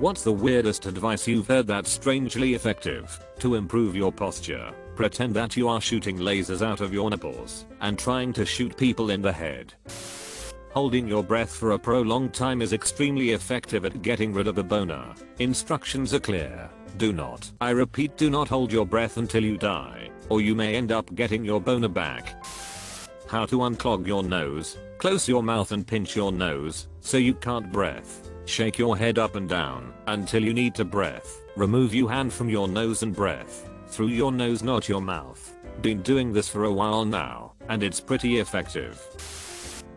What's the weirdest advice you've heard that's strangely effective? To improve your posture, pretend that you are shooting lasers out of your nipples and trying to shoot people in the head. Holding your breath for a prolonged time is extremely effective at getting rid of a boner. Instructions are clear. Do not, I repeat, do not hold your breath until you die, or you may end up getting your boner back. How to unclog your nose. Close your mouth and pinch your nose so you can't breathe. Shake your head up and down until you need to breathe. Remove your hand from your nose and breathe through your nose, not your mouth. Been doing this for a while now, and it's pretty effective.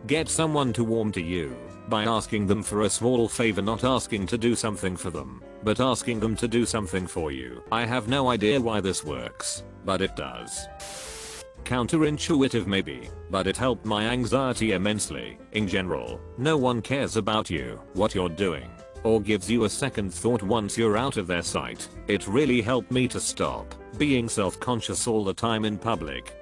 Get someone to warm to you by asking them for a small favor, not asking to do something for them, but asking them to do something for you. I have no idea why this works, but it does. Counterintuitive maybe, but it helped my anxiety immensely. In general, no one cares about you, what you're doing, or gives you a second thought once you're out of their sight. It really helped me to stop being self-conscious all the time in public.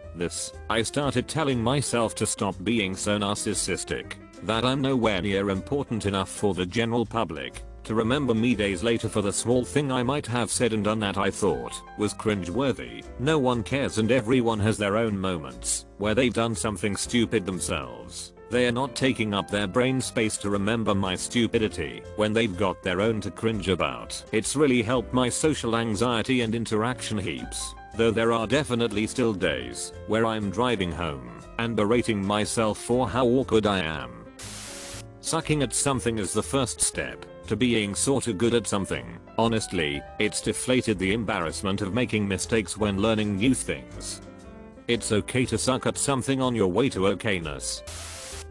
I started telling myself to stop being so narcissistic, that I'm nowhere near important enough for the general public to remember me days later for the small thing I might have said and done that I thought was cringeworthy. No one cares, and everyone has their own moments where they've done something stupid themselves. They are not taking up their brain space to remember my stupidity when they've got their own to cringe about. It's really helped my social anxiety and interaction heaps. Though there are definitely still days where I'm driving home and berating myself for how awkward I am. Sucking at something is the first step to being sorta good at something. Honestly, it's deflated the embarrassment of making mistakes when learning new things. It's okay to suck at something on your way to okayness.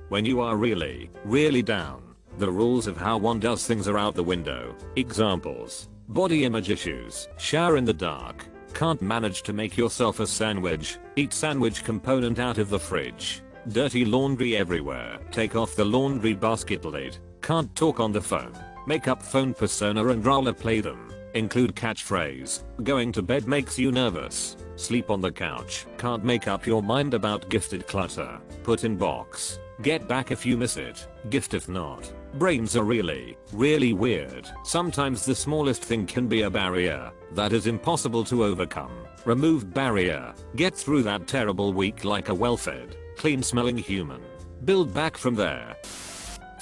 When you are really, really down, the rules of how one does things are out the window. Examples: body image issues, shower in the dark, can't manage to make yourself a sandwich, eat sandwich component out of the fridge, dirty laundry everywhere, take off the laundry basket lid, can't talk on the phone, make up phone persona and rollerplay them, include catchphrase, going to bed makes you nervous, sleep on the couch, can't make up your mind about gifted clutter, put in box, get back if you miss it, gift if not. Brains are really, really weird. Sometimes the smallest thing can be a barrier that is impossible to overcome. Remove barrier. Get through that terrible week like a well-fed, clean-smelling human. Build back from there.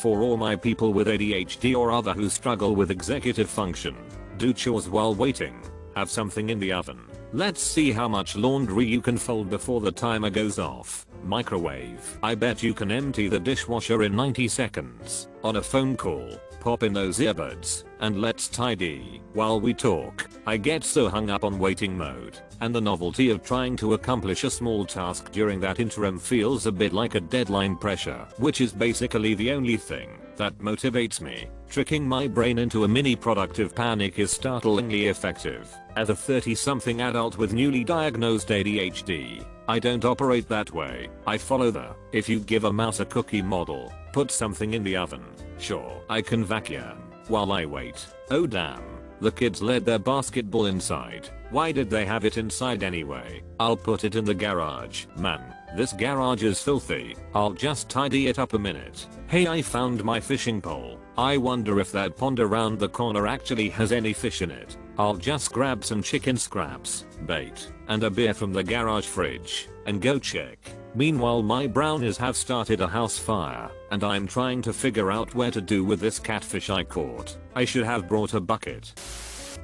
For all my people with ADHD or other who struggle with executive function, do chores while waiting. Have something in the oven. Let's see how much laundry you can fold before the timer goes off. Microwave. I bet you can empty the dishwasher in 90 seconds. On a phone call, pop in those earbuds and let's tidy while we talk. I get so hung up on waiting mode, and the novelty of trying to accomplish a small task during that interim feels a bit like a deadline pressure, which is basically the only thing that motivates me. Tricking my brain into a mini productive panic is startlingly effective. As a 30-something adult with newly diagnosed ADHD, I don't operate that way. I follow the if you give a mouse a cookie model, put something in the oven. Sure, I can vacuum while I wait. Oh damn, the kids led their basketball inside. Why did they have it inside anyway? I'll put it in the garage. Man, this garage is filthy. I'll just tidy it up a minute. Hey, I found my fishing pole. I wonder if that pond around the corner actually has any fish in it. I'll just grab some chicken scraps, bait, and a beer from the garage fridge and go check. Meanwhile, my brownies have started a house fire and I'm trying to figure out where to do with this catfish I caught. I should have brought a bucket.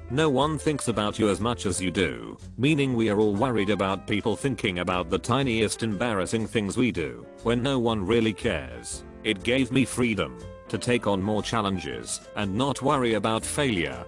No one thinks about you as much as you do, meaning we are all worried about people thinking about the tiniest embarrassing things we do when no one really cares. It gave me freedom to take on more challenges and not worry about failure.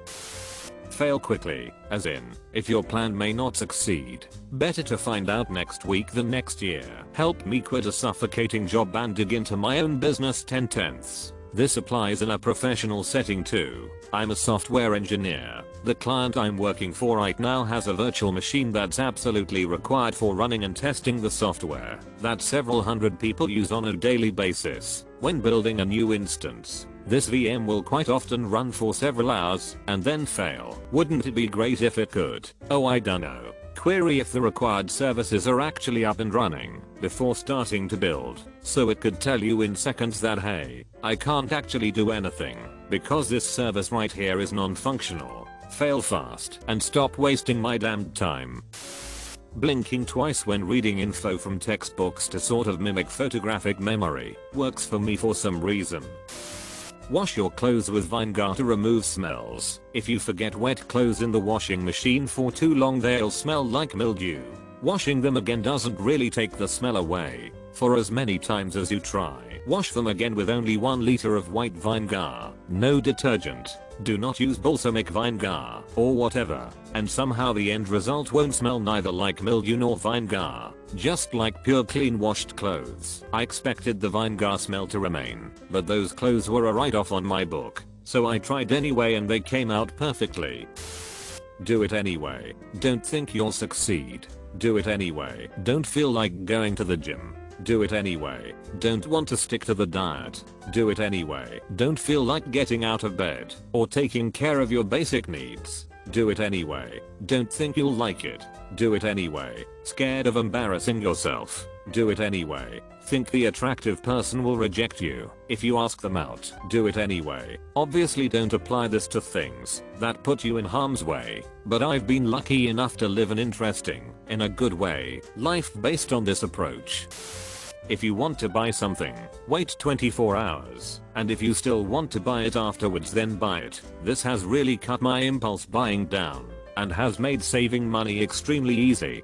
Fail quickly, as in, if your plan may not succeed, better to find out next week than next year. Help me quit a suffocating job and dig into my own business 10/10. This applies in a professional setting too. I'm a software engineer. The client I'm working for right now has a virtual machine that's absolutely required for running and testing the software that several hundred people use on a daily basis. When building a new instance, this VM will quite often run for several hours and then fail. Wouldn't it be great if it could? Oh, I dunno. Query if the required services are actually up and running before starting to build, so it could tell you in seconds that hey, I can't actually do anything. because this service right here is non-functional. Fail fast and stop wasting my damned time. Blinking twice when reading info from textbooks to sort of mimic photographic memory works for me for some reason. Wash your clothes with vinegar to remove smells. If you forget wet clothes in the washing machine for too long, they'll smell like mildew. Washing them again doesn't really take the smell away. For as many times as you try, wash them again with only 1 liter of white vinegar. No detergent. Do not use balsamic vinegar or whatever, and somehow the end result won't smell neither like mildew nor vinegar, just like pure clean washed clothes. I expected the vinegar smell to remain, but those clothes were a write-off on my book, so I tried anyway and they came out perfectly. Do it anyway. Don't think you'll succeed. Do it anyway. Don't feel like going to the gym. Do it anyway. Don't want to stick to the diet. Do it anyway. Don't feel like getting out of bed or taking care of your basic needs. Do it anyway. Don't think you'll like it. Do it anyway. Scared of embarrassing yourself. Do it anyway. Think the attractive person will reject you if you ask them out. Do it anyway. Obviously don't apply this to things that put you in harm's way, but I've been lucky enough to live an interesting, in a good way, life based on this approach. If you want to buy something, wait 24 hours, and if you still want to buy it afterwards, then buy it. This has really cut my impulse buying down and has made saving money extremely easy.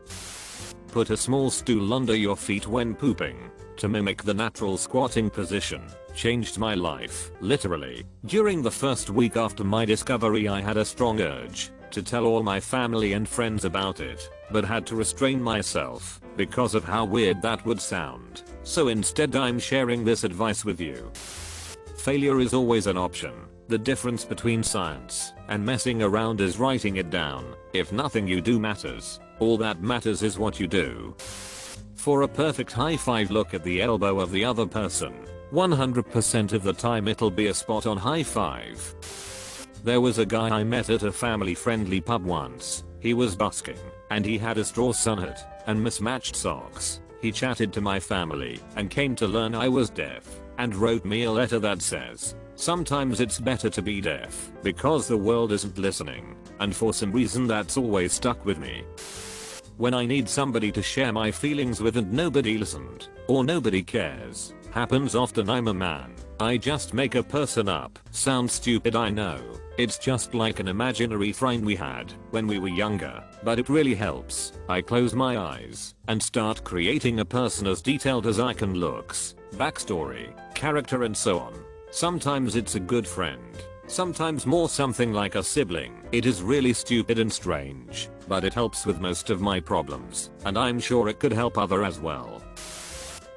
Put a small stool under your feet when pooping to mimic the natural squatting position. Changed my life, literally. During the first week after my discovery, I had a strong urge to tell all my family and friends about it, but had to restrain myself because of how weird that would sound. So instead I'm sharing this advice with you. Failure is always an option. The difference between science and messing around is writing it down. If nothing you do matters, all that matters is what you do. For a perfect high five, look at the elbow of the other person. 100% of the time it'll be a spot on high five. There was a guy I met at a family-friendly pub once. He was busking, and he had a straw sunhat and mismatched socks. He chatted to my family and came to learn I was deaf, and wrote me a letter that says, "Sometimes it's better to be deaf because the world isn't listening," and for some reason that's always stuck with me. When I need somebody to share my feelings with and nobody listened, or nobody cares, happens often. I'm a man. I just make a person up. Sounds stupid, I know. It's just like an imaginary friend we had when we were younger, but it really helps. I close my eyes and start creating a person as detailed as I can. Looks, backstory, character, and so on. Sometimes it's a good friend. Sometimes more something like a sibling. It is really stupid and strange, but it helps with most of my problems, and I'm sure it could help other as well.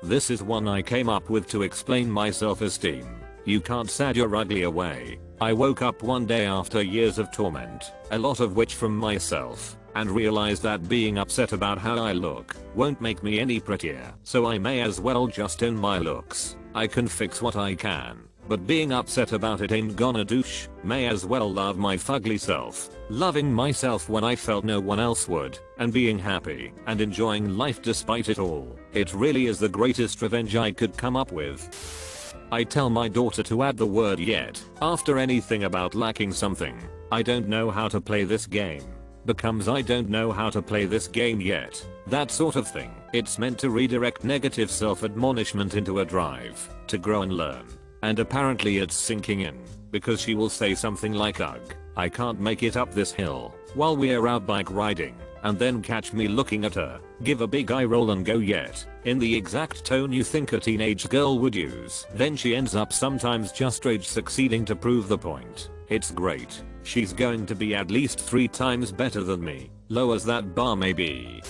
This is one I came up with to explain my self-esteem. You can't sad your ugly away. I woke up one day after years of torment, a lot of which from myself, and realized that being upset about how I look won't make me any prettier, so I may as well just own my looks. I can fix what I can, but being upset about it ain't gonna do sh. May as well love my fugly self, loving myself when I felt no one else would, and being happy and enjoying life despite it all. It really is the greatest revenge I could come up with. I tell my daughter to add the word yet after anything about lacking something. I don't know how to play this game becomes I don't know how to play this game yet. That sort of thing. It's meant to redirect negative self-admonishment into a drive to grow and learn. And apparently it's sinking in, because she will say something like, "Ugh, I can't make it up this hill," while we're out bike riding, and then catch me looking at her, give a big eye roll and go "yet," in the exact tone you think a teenage girl would use. Then she ends up sometimes just rage succeeding to prove the point. It's great. She's going to be at least 3 times better than me, low as that bar may be.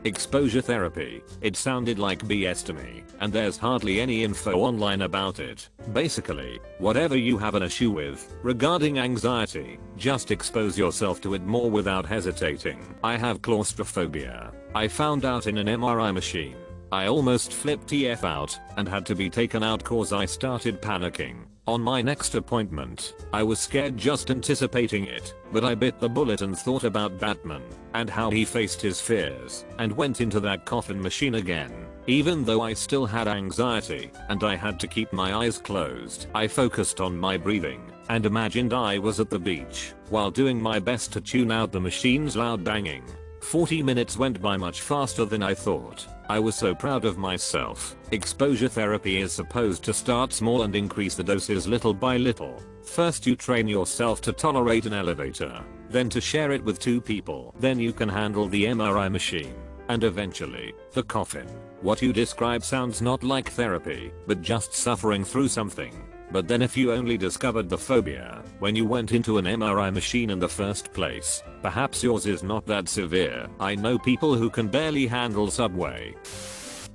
Exposure therapy. It sounded like BS to me, and there's hardly any info online about it. Basically, whatever you have an issue with regarding anxiety, just expose yourself to it more without hesitating. I have claustrophobia. I found out in an MRI machine. I almost flipped TF out and had to be taken out cause I started panicking. On my next appointment, I was scared just anticipating it, but I bit the bullet and thought about Batman and how he faced his fears and went into that coffin machine again. Even though I still had anxiety and I had to keep my eyes closed, I focused on my breathing and imagined I was at the beach while doing my best to tune out the machine's loud banging. 40 minutes went by much faster than I thought. I was so proud of myself. Exposure therapy is supposed to start small and increase the doses little by little. First you train yourself to tolerate an elevator, then to share it with 2 people. Then you can handle the MRI machine, and eventually, the coffin. What you describe sounds not like therapy, but just suffering through something. But then if you only discovered the phobia when you went into an MRI machine in the first place, perhaps yours is not that severe. I know people who can barely handle subway.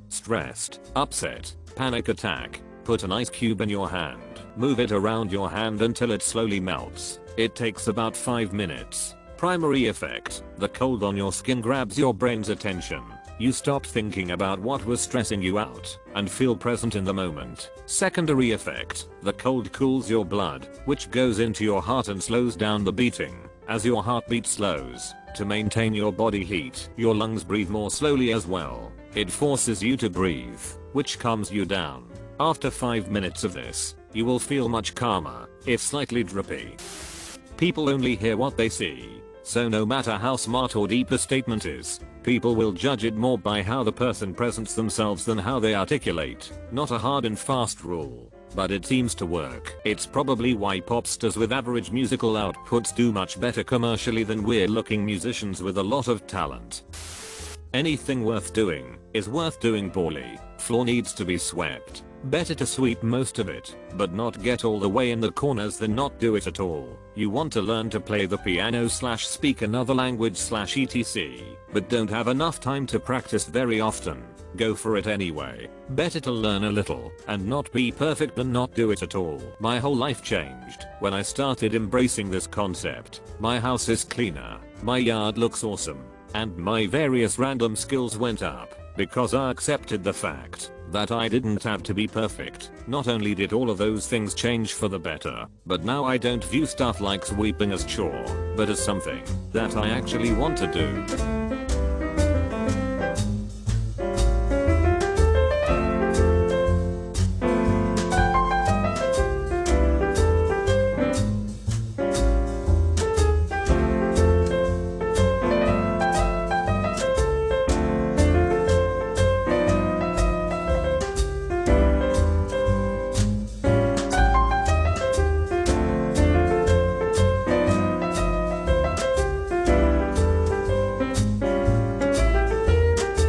Stressed, upset, panic attack. Put an ice cube in your hand. Move it around your hand until it slowly melts. It takes about 5 minutes. Primary effect: the cold on your skin grabs your brain's attention. You stop thinking about what was stressing you out and feel present in the moment. Secondary effect: the cold cools your blood, which goes into your heart and slows down the beating. As your heartbeat slows, to maintain your body heat, your lungs breathe more slowly as well. It forces you to breathe, which calms you down. After 5 minutes of this, you will feel much calmer, if slightly drippy. People only hear what they see, so no matter how smart or deep a statement is, people will judge it more by how the person presents themselves than how they articulate. Not a hard and fast rule, but it seems to work. It's probably why pop stars with average musical outputs do much better commercially than weird looking musicians with a lot of talent. Anything worth doing is worth doing poorly. Floor needs to be swept. Better to sweep most of it, but not get all the way in the corners than not do it at all. You want to learn to play the piano / speak another language / etc, but don't have enough time to practice very often. Go for it anyway. Better to learn a little and not be perfect than not do it at all. My whole life changed when I started embracing this concept. My house is cleaner, my yard looks awesome, and my various random skills went up because I accepted the fact that I didn't have to be perfect. Not only did all of those things change for the better, but now I don't view stuff like sweeping as chore, but as something that I actually want to do.